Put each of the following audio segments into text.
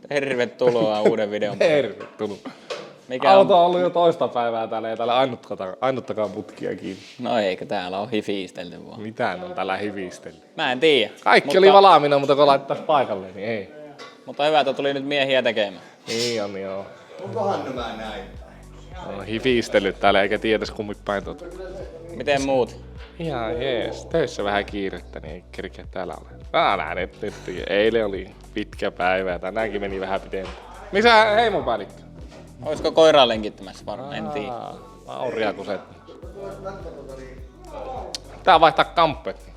Tervetuloa uuden videon. Tervetuloa. Auto on ollut jo toista päivää täällä, ei täällä ainuttakaan putkia kiinni. No eikö täällä on hifiistelty vaan. Mitään on täällä hivistellyt. Mä en tiedä. Kaikki oli valaamina, mutta kun laittais paikalle, niin ei. Mutta hyvä, että tuli nyt miehiä tekemään. Niin on, joo. Onkohan nämä näin? On hifistellyt täällä eikä tiedäs kummin päin tuota. Miten muut? Ihan jees. Töissä vähän kiirettä, niin ei kerkeä täällä ole. Mä näen, että nyt eilen oli pitkä päivä ja tänäänkin meni vähän pidempään. Missä heimopäällikkö? Olisiko koiraa lenkittymässä varmaan? En tiedä. Auria kun se. Tää vaihtaa kamppet.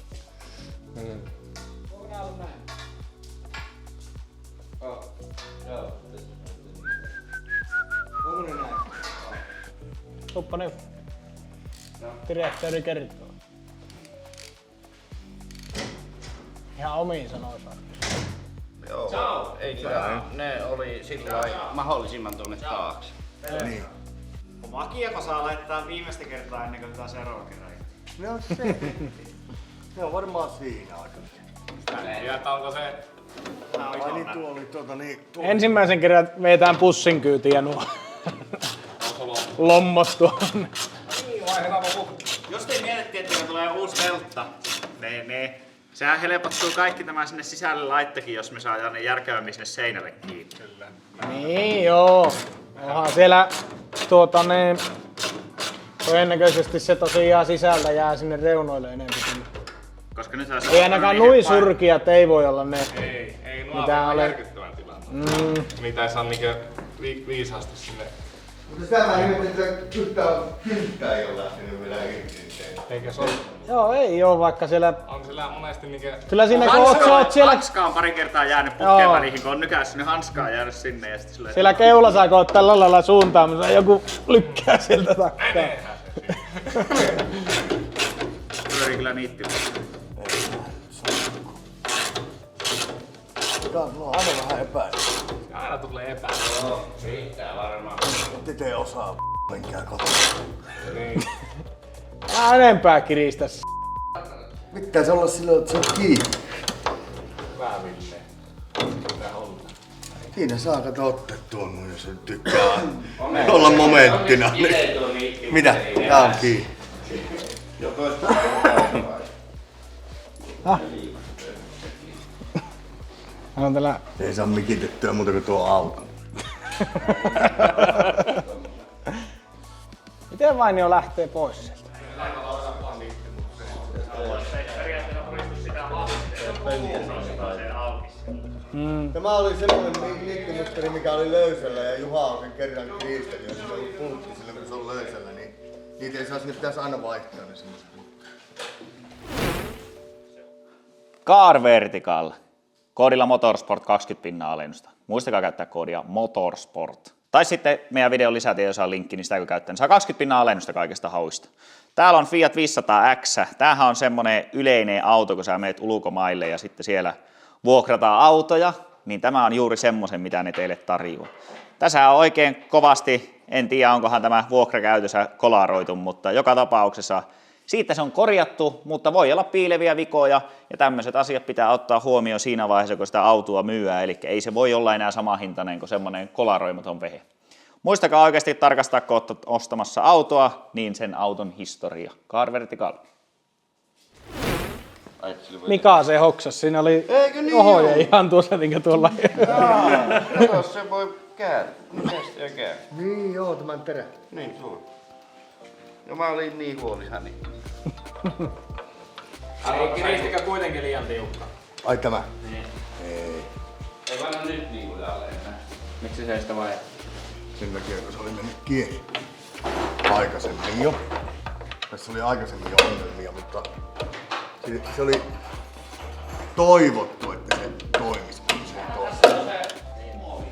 Onko ne näin? Tuppa nyt. Direktööri kertoo. Ihan omiin sanoissa. Joo, ei kyllä. Ne oli sillä mahdollisimman tuonne taakse. Niin. Makiako saa laittaa viimeistä kertaa ennen kuin taas eroa kerran? No se. Se on varmaan siinä aika. Ja onko se? Ai niin tuo oli tuo. Ensimmäisen kerran veetään pussin kyytiin ja nuo lommot tuonne. Jos te mietittiin, että tulee uusi teltta, sehän helpottuu kaikki tämä sinne sisälle laittakin, jos me saadaan ne järkevämmin sinne seinälle kiinni. Kyllä. Niin joo. Onhan siellä todennäköisesti se tosiaan sisältä jää sinne reunoille enemmän. Koska nyt Ei ainakaan nui surkiat ei voi olla ne. Ei nuo Mitä on ole? järkyttävän tilanne. Niitä ei saa niinkö viisaasti sinne. Mutta sitä mä ihmettelin, että yhtään kylttää ei ole lähtenyt vielä irti. Eikä se ole. Joo, ei oo vaikka siellä. On sillä monesti niinkö. Kyllä siinä kun oot siellä. Hanska on pari kertaa jäänyt putkeen väliin, kun on nykäissyt, niin hanskaa on jäänyt sinne ja sitten silleen... Siellä keulassa kun oot tällä lailla suuntaamassa, joku lykkää sieltä takkaa. Pyörii kyllä niitti. Tää on aina vähän epäilyä. Aina tulee epäily. Riittää varmaan. Ette te osaa menkää kotiin. Niin. Älä enempää kiristä. Pitäis olla silloin, että se on kiinni. Hyvä Ville. Mitä on? Siinä saa kato ottaa tuon mun, jos tykkää olla momenttina. Mitä? Tää on kiinni. On täällä. Ei saa mikitettyä muuta kuin tuo auto. Miten Vainio lähtee pois sieltä? Tämä oli semmoinen niittymysteri, mikä oli löysällä ja Juha on sen kerran kiisteli, jos se on ollut pultti silloin kun se on löysällä, niin niitä ei saisi nyt tässä aina vaihtaa ne semmoiset. Car Vertical. Koodilla Motorsport 20% alennusta. Muistakaa käyttää koodia Motorsport. Tai sitten meidän videon lisätiedossa on linkki, niin sitä kun käyttää, niin saa 20% alennusta kaikista hauista. Täällä on Fiat 500X. Tämähän on semmonen yleinen auto, kun sä menet ulkomaille ja sitten siellä vuokrataan autoja, niin tämä on juuri semmoisen, mitä ne teille tarjoaa. Tässä on oikein kovasti, en tiedä onkohan tämä vuokrakäytössä kolaroitu, mutta joka tapauksessa siitä se on korjattu, mutta voi olla piileviä vikoja ja tämmöiset asiat pitää ottaa huomioon siinä vaiheessa, kun sitä autoa myyää, eli ei se voi olla enää sama hintainen kuin semmoinen kolaroimaton vehe. Muistakaa oikeasti tarkastaa, kun olette ostamassa autoa, niin sen auton historia. Car Vertical. Mika se hoksas, siinä oli ohoja ihan tuossa niinkö tuolla. Kato, se voi kääntää. Mitäs se käy? Niin joo, tämän terä. Niin, suuri. No mä olin niin huolissani. Kiristikö kuitenkin liian tiukka? Ai tämä? Niin. Ei. Ei vaan nyt niinku täällä enää. Miksi se sitä vai? Sen takia, kun se oli mennyt kiinni aikaisemmin jo. Tässä oli aikaisemmin jo ongelmia, mutta se oli toivottu, että se toimisi, kun se ei toimi.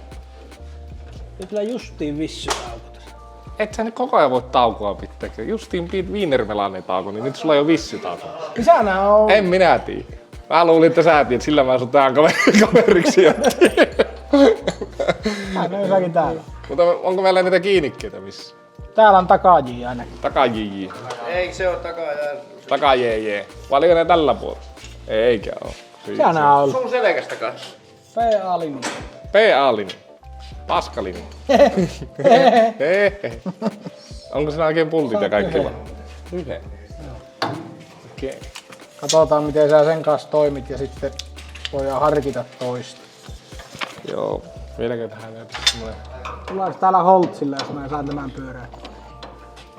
Nyt kyllä justiin vissy aukot. Et sä nyt koko ajan voi taukoa pitää. Justiin Wienermelanin tauko, niin nyt sulla ei ole vissytauko. Missä nää on? En minä tiedä. Mä luulin, että sä tiedät, sillä mä sun tähän kaveriksi. Tää on jossakin täällä. Mutta onko meillä niitä kiinnikkeitä missä? Täällä on takaji ainakin. Taka JJ. Ei se oo takajärjellä. Taka JJ. Vai ne tällä puolella? Eikä oo. Missä nää on ollut? Sun selkästä kanssa. PA-linja. PA-linja. Paskalinja. Onko siinä oikein pultit ja kaikki vaan? Yhden. Okei. Katsotaan miten sä sen kanssa toimit ja sitten voidaan harkita toista. Joo. Vieläkö tähän näyttää semmonen... Tullaanko täällä Holtzilla, jos mä saan tämän pyörään?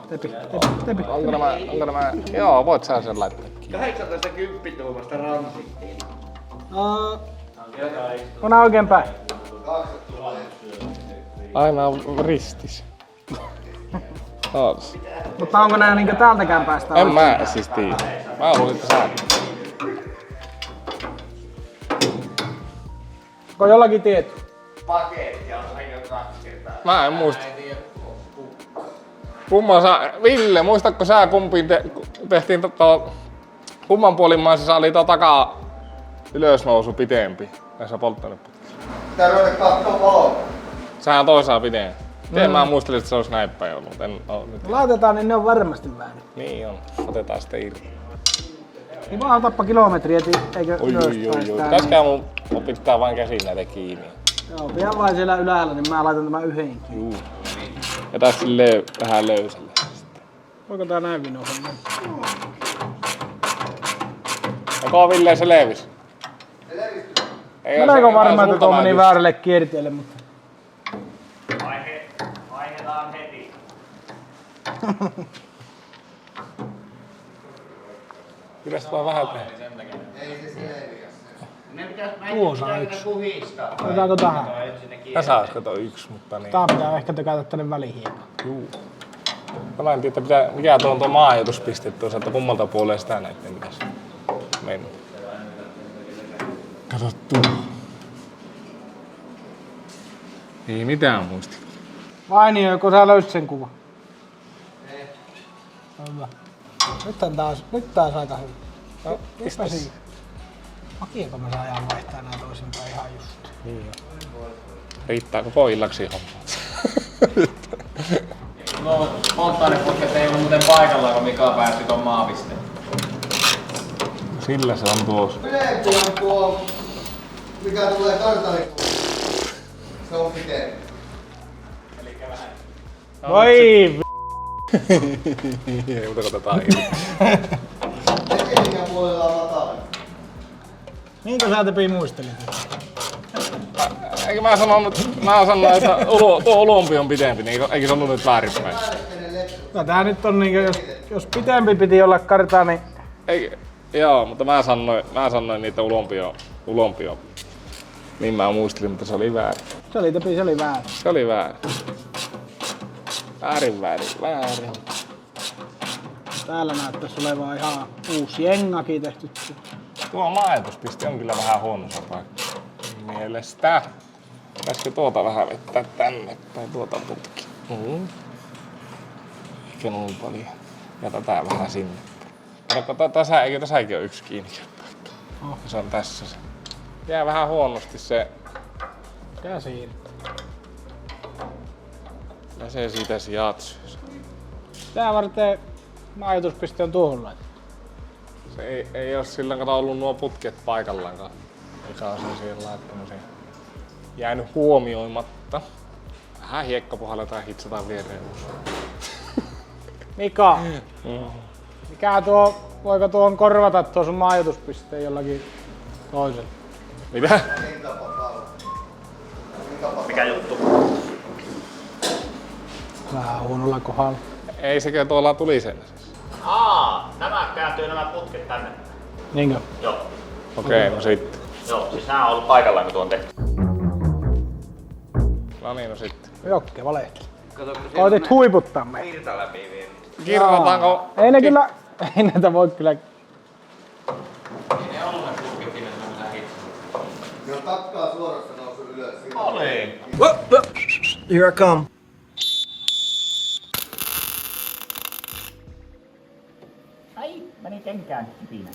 Tepi. Onko nämä... Joo, voit sä sen laittaa. 18 tuumasta ransittiin. On oikein päin. Aina on ristis. Oos. Mutta onko nää niinkö täältäkään päästä? En mä siis tiedä. Mä luulin, että sä... Onko jollakin tieto? Paketti on aika 2 kertaa. Mä en muista. Kumman Ville, muistatko sä kumpiin tehtiin kumman puolimmaisessa oli takaa ylösnousu pitempi näissä polttoaineputkissa? Pitää ruveta kattoo valoa. Sehän toisaan pidempi. Miten mä muistelin, että se olisi näin päin ollut, mutta en oo nyt. Laitetaan, niin ne on varmasti väärin. Niin on. Otetaan sitten irti. Niin vaan otappa kilometriä, eikö Oi. Pitäisikään mun pitää vain käsin näitä kiinni. Joo, pian vain siellä ylhäällä, niin mä laitan tämän yhden kiinni. Ja tässä silleen vähän löysälle. Voiko tää näin vinossa? Onko Ville se levis? Meneekö varmaan, että tuo meni väärälle kierteelle, mutta... Vaihdetaan heti. Kyllä sitä vaan vähän tehdä. Ne pitäis Tuossa on yksi. Kuhistaa. Otetaanko tähän? Tässä olisi kato yksi, mutta niin. Tää pitää ehkä tökätä tänne väliin hieman. Juu. Mä en tiedä, että mikä tuo maanjoituspiste tuossa, että kummalta puolella sitä näitten pitäisi mennä. Kato tuo. Ei mitään muisti. Vainio, kun sä löysit sen kuvan? Hyvä. Nyt taas aika hyvin. No, Pistäsi. Hakieko me saadaan vaihtaa nää toisinpäin ihan just? niin jo. Riittääkö poillaksi hommaa? No, polttoaineputket ei ollut muuten paikalla, kun Mika päätti ton maapisteen. Sillä se on tuossa. Pidempi on tuo, mikä tulee kartanipuolelle. Se on pitempi. Voi Ei muuta otetaan irti. Tekniikan puolella on matala. Niinkö sä Tepi muistelit? Eikö mä sanonut, että tuo ulompi on pitempi, niin eikö se ollut nyt väärinpäin? No tää nyt on niinkö, jos pitempi piti olla kartaa, niin... Joo, mutta mä sanoin niitä ulompio. Niin mä muistelin, mutta se oli väärin. Se oli Tepi, se oli väärin. Se oli väärin. Väärin. Täällä näyttäisi olevan ihan uusi jengakin tehty. Tuo majoituspiste on kyllä vähän huonossa paikka. Mielestä. Pitäisikö tuota vähän vettää tänne tai tuota putki? Eikä noin paljon. Ja tätä vähän sinne. Eikö tässäkin ole yksi kiinni? Se on tässä se. Jää vähän huonosti se. Ja siinä. Ja se siitä sijatsyy. Tää varten majoituspiste on tuohon laitettu. Se ei oo sillä kato ollut nuo putket paikallaankaan. Mikä on sen siihen laittanut siihen. Jäänyt huomioimatta. Vähän hiekkapohjalla tai hitsataan viereen. Mika, mikä voiko tuon korvata tuon sun majoituspisteen jollakin toisella? Mitä? Mikä juttu? Vähän huonolla kohdalla. Ei sekö tuolla tuli sen? Nämä kääntyy nämä putket tänne. Niinkö? Joo. Okei, no sitten. Joo, siis nämä on ollut paikallaan, kun tuo on tehty. No niin, no sitten. Jokke valehteli. Koitit huiputtaa meitä. Virta läpi vielä. Kirjoitetaanko? Ei ne kyllä, ei näitä voi kyllä. Jos takkaa suorassa nousu ylös. Oli. Here I come. Ai, meni kenkään kipinä.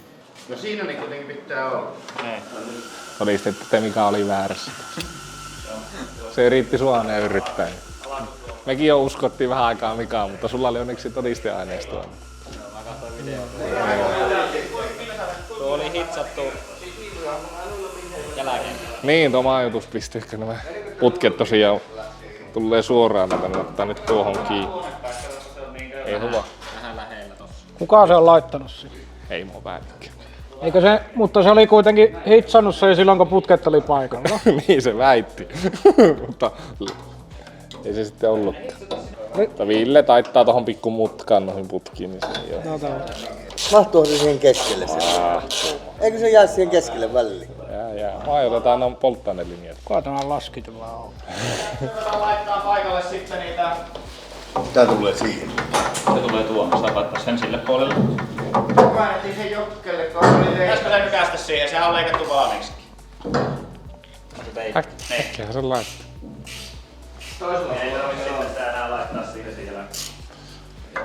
No siinä ne kuitenkin pitää olla. Todistitte, että mikä oli väärässä. Se riitti sua nöyryttäen. Mekin jo uskottiin vähän aikaa Mikaa, mutta sulla oli onneksi todisteaineistoa. Tuo oli hitsattu ja jälkeen. Niin, tuo majoituspiste, ehkä nämä putket tosiaan tulee suoraan, että ne ottaa nyt tuohon kiinni. Ei hyvä. Vähän lähellä tossa. Kuka se on laittanut sen? Ei mua päätäkään. Eikö se, mutta se oli kuitenkin hitsannut se silloin kun putket oli paikalla. Niin se väitti, mutta ei se sitten ollutkaan. Mutta Ville taittaa tohon pikku mutkaan noihin putkiin, niin se ei oo. Mahtuuko se siihen keskelle se? Eikö se jää siihen keskelle väliin? Jää. Majoitetaan on polttoainelinjat. Kuka tämä laskitella on? Laittaa paikalle sitten niitä. Tää tulee siihen. Se tulee tuohon, saa laittaa sen sille puolelle. Käännettiin sen jokkelle, kun oli Pitäisikö se nykästä siihen? Sehän on leikattu valmiiksikin. Äkkiä se laittaa. Ei tarvitse sitten sitä enää laittaa siihen siellä.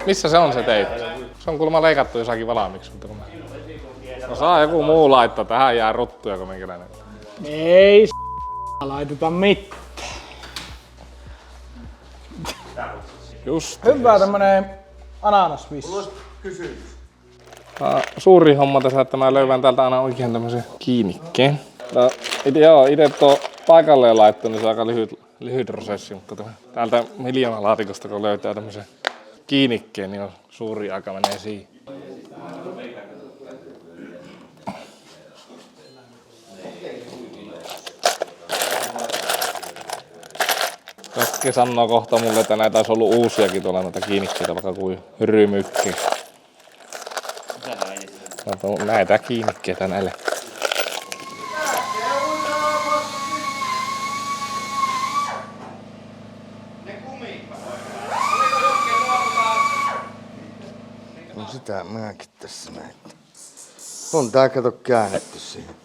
Missä se on se teitä? Se on kuulemma leikattu jossakin valmiiksi, mutta kun mä... No saa joku muu laittaa, tähän jää ruttuja kun minkälainen. Ei laiteta mitään. Just. Hyvä tämmönen ananasvissi. Kysymys. Suuri homma tässä, että mä löydän täältä aina oikein tämmösen kiinnikkeen. No, ite tuo paikalleen laitto, niin se on aika lyhyt prosessi, mutta täältä miljoonalaatikosta kun löytää tämmösen kiinnikkeen, niin on suuri aika menee siihen. Kaikki sanoo kohta mulle, että näitä olisi ollut uusiakin tuolla näitä kiinnikkeitä, vaikka kuin hyrymykki. Näitä kiinnikkeitä näille. No sitä mäkin tässä näin. On tää kato käännetty siihen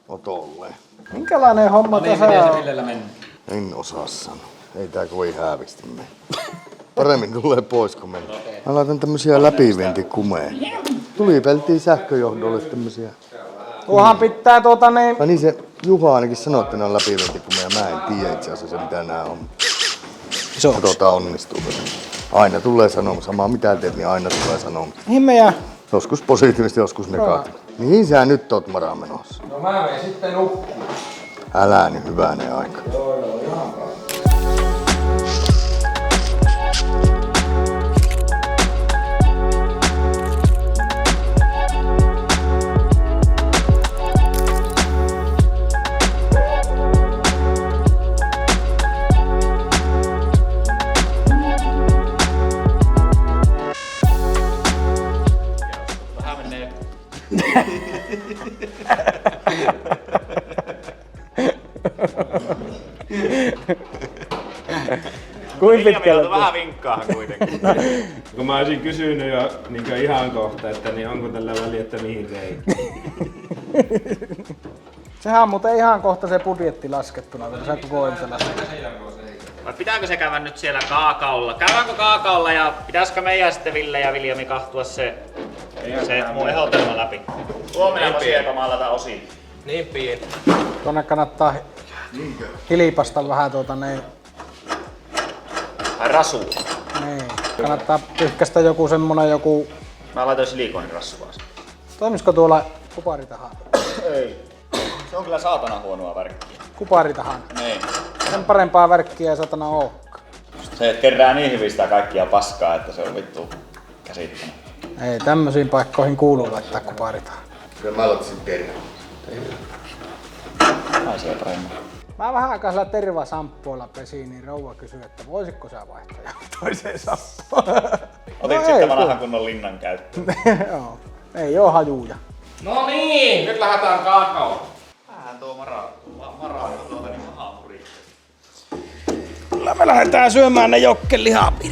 otolleen. Minkälainen homma tässä on? Villellä mennään? En osaa sanoa. Ei tää kovin häävisti mene. Paremmin tulee pois kun mennään. Mä laitan tämmösiä läpiventikumeja. Tulipeltiin sähköjohdolle tämmösiä. Tuohan pitää Ja niin se Juha ainakin sanoi, että ne on läpiventikumeja. Mä en tiedä itse asiassa mitä nää on. Katsotaan onnistuuko se. Aina tulee sanomaan. Samaa mitä teet, niin aina tulee sanomaan. Himmeä. Joskus positiivisesti, joskus negatiivisesti. Mihin sä nyt oot Mara menossa? No mä menen sitten nukkuun. Älä niin hyvänen aika. Vähän menee. Kuin pitkälle? Vähän vinkkaahan kuitenkin. Kun mä olisin kysynyt jo niin ihan kohta, että niin onko tällä väliä, että mihin vei. Sehän on muuten ihan kohta se budjetti laskettuna, kun sä koko ilta laskettu. Vai pitääkö se käydä nyt siellä kaakaolla? Käydäänkö kaakaolla ja pitäisikö meidän sitten Ville ja Viljami kahtua se mun ehdotelma läpi? Huomenna sieltä osin. Niin pieni. Tuonne kannattaa hilipasta vähän Ai rasu. niin. Kannattaa pyyhkästä joku semmonen joku... Mä laitoin silikonin rassua. Toimisiko tuolla kuparitahan? Ei. Se on kyllä saatana huonoa värkkiä. Kuparitahan. Niin. Sen parempaa värkkiä ei satana ookaan. Se kerää niin hyvin sitä kaikkia paskaa, että se on vittu käsittämättä. Ei tämmöisiin paikkoihin kuuluu laittaa kuparitahan. Kyllä mä aloittaisin terveellä. Ai se paremmin. Mä vähän aikaa sillä tervasamppuilla pesiin, niin rouva kysyi, että voisitko sä vaihtaa toiseen samppuun. Otit sitten vanhan kunnon linnan käyttöön. Joo. Ei oo hajuja. No niin, nyt lähdetään kaakaoon. Vähän tuo Mara tuolta niin mahaan puritti. Kyllä me lähdetään syömään ne jokkelihaapit.